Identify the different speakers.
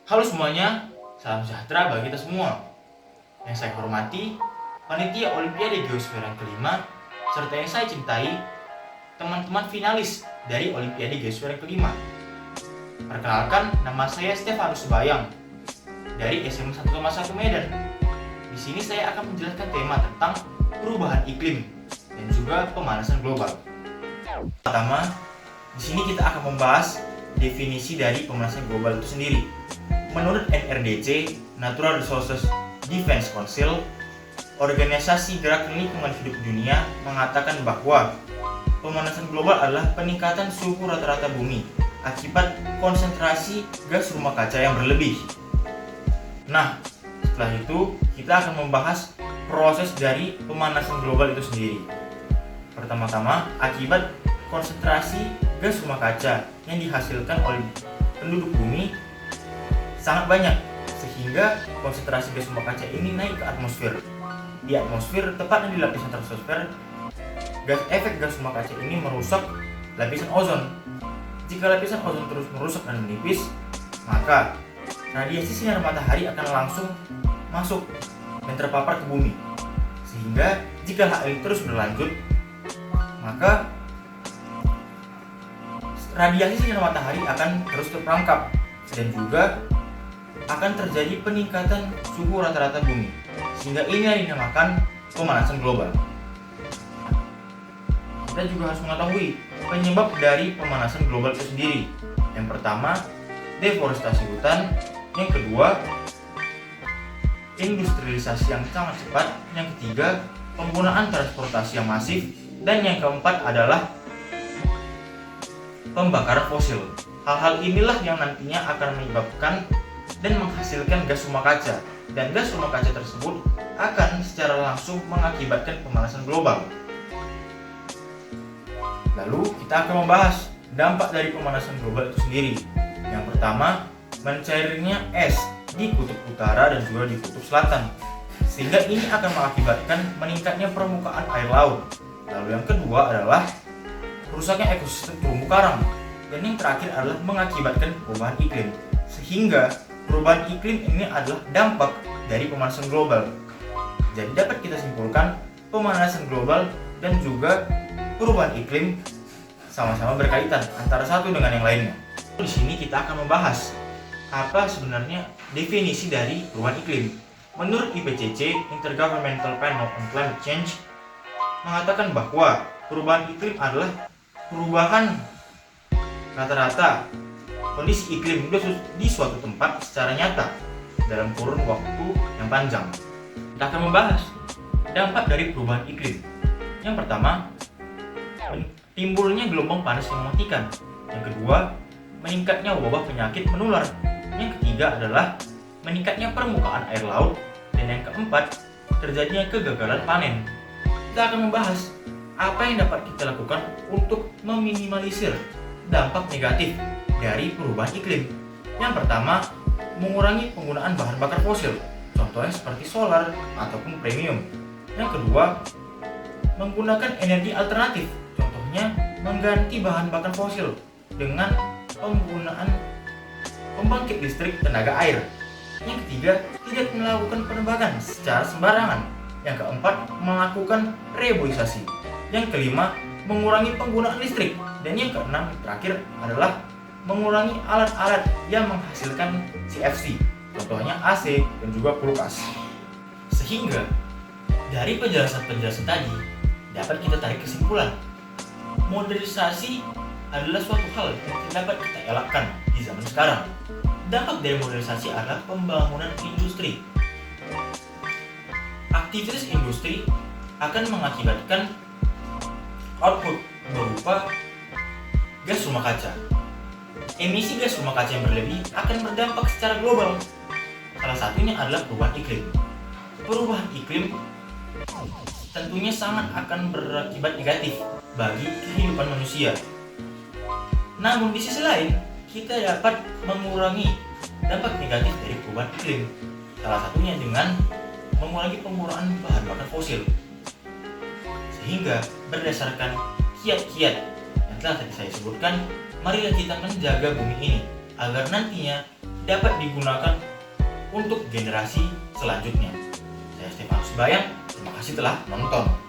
Speaker 1: Halo semuanya, salam sejahtera bagi kita semua. Yang saya hormati, panitia Olimpiade Geosfera yang kelima, serta yang saya cintai, teman-teman finalis dari Olimpiade Geosfera yang kelima. Perkenalkan, nama saya Stefanus Bayang dari SMA 1,1 Medan. Di sini saya akan menjelaskan tema tentang perubahan iklim dan juga pemanasan global. Pertama, di sini kita akan membahas definisi dari pemanasan global itu sendiri. Menurut NRDC, Natural Resources Defense Council, Organisasi Gerak Lingkungan Hidup Dunia mengatakan bahwa pemanasan global adalah peningkatan suhu rata-rata bumi akibat konsentrasi gas rumah kaca yang berlebih. Nah, setelah itu kita akan membahas proses dari pemanasan global itu sendiri. Pertama-tama, akibat konsentrasi gas rumah kaca yang dihasilkan oleh penduduk bumi sangat banyak, sehingga konsentrasi gas rumah kaca ini naik ke atmosfer. Di atmosfer, tepatnya di lapisan troposfer, efek gas rumah kaca ini merusak lapisan ozon. Jika lapisan ozon terus merusak dan menipis, maka radiasi sinar matahari akan langsung masuk dan terpapar ke bumi. Sehingga jika hal ini terus berlanjut, maka radiasi sinar matahari akan terus terperangkap dan juga akan terjadi peningkatan suhu rata-rata bumi, sehingga ini yang dinamakan pemanasan global. Kita juga harus mengetahui penyebab dari pemanasan global itu sendiri. Yang pertama, deforestasi hutan. Yang kedua, industrialisasi yang sangat cepat. Yang ketiga, penggunaan transportasi yang masif. Dan yang keempat adalah pembakaran fosil. Hal-hal inilah yang nantinya akan menyebabkan dan menghasilkan gas rumah kaca, dan gas rumah kaca tersebut akan secara langsung mengakibatkan pemanasan global. Lalu kita akan membahas dampak dari pemanasan global itu sendiri. Yang pertama, mencairnya es di kutub utara dan juga di kutub selatan, sehingga ini akan mengakibatkan meningkatnya permukaan air laut. Lalu yang kedua adalah rusaknya ekosistem terumbu karang, dan yang terakhir adalah mengakibatkan perubahan iklim, sehingga perubahan iklim ini adalah dampak dari pemanasan global. Jadi dapat kita simpulkan pemanasan global dan juga perubahan iklim sama-sama berkaitan antara satu dengan yang lainnya. Di sini kita akan membahas apa sebenarnya definisi dari perubahan iklim. Menurut IPCC, Intergovernmental Panel on Climate Change, mengatakan bahwa perubahan iklim adalah perubahan rata-rata kondisi iklim di suatu tempat secara nyata dalam kurun waktu yang panjang. Kita akan membahas dampak dari perubahan iklim. Yang pertama, timbulnya gelombang panas yang mematikan. Yang kedua, meningkatnya wabah penyakit menular. Yang ketiga adalah meningkatnya permukaan air laut. Dan yang keempat, terjadinya kegagalan panen. Kita akan membahas apa yang dapat kita lakukan untuk meminimalisir dampak negatif dari perubahan iklim. Yang pertama, mengurangi penggunaan bahan bakar fosil, contohnya seperti solar ataupun premium. Yang kedua, menggunakan energi alternatif, contohnya mengganti bahan bakar fosil dengan penggunaan pembangkit listrik tenaga air. Yang ketiga, tidak melakukan penebangan secara sembarangan. Yang keempat, melakukan reboisasi. Yang kelima, mengurangi penggunaan listrik. Dan yang keenam terakhir adalah mengurangi alat-alat yang menghasilkan CFC, contohnya AC dan juga kulkas. Sehingga dari penjelasan-penjelasan tadi dapat kita tarik kesimpulan, modernisasi adalah suatu hal yang dapat kita elakkan di zaman sekarang. Dampak dari modernisasi adalah pembangunan industri. Aktivitas industri akan mengakibatkan output berupa gas rumah kaca. Emisi gas rumah kaca yang berlebih akan berdampak secara global. Salah satunya adalah perubahan iklim. Perubahan iklim tentunya sangat akan berakibat negatif bagi kehidupan manusia. Namun di sisi lain, kita dapat mengurangi dampak negatif dari perubahan iklim. Salah satunya dengan mengurangi penggunaan bahan bakar fosil. Sehingga berdasarkan kiat-kiat yang telah tadi saya sebutkan, marilah kita menjaga bumi ini agar nantinya dapat digunakan untuk generasi selanjutnya. Saya Stefanus Bayang, terima kasih telah menonton.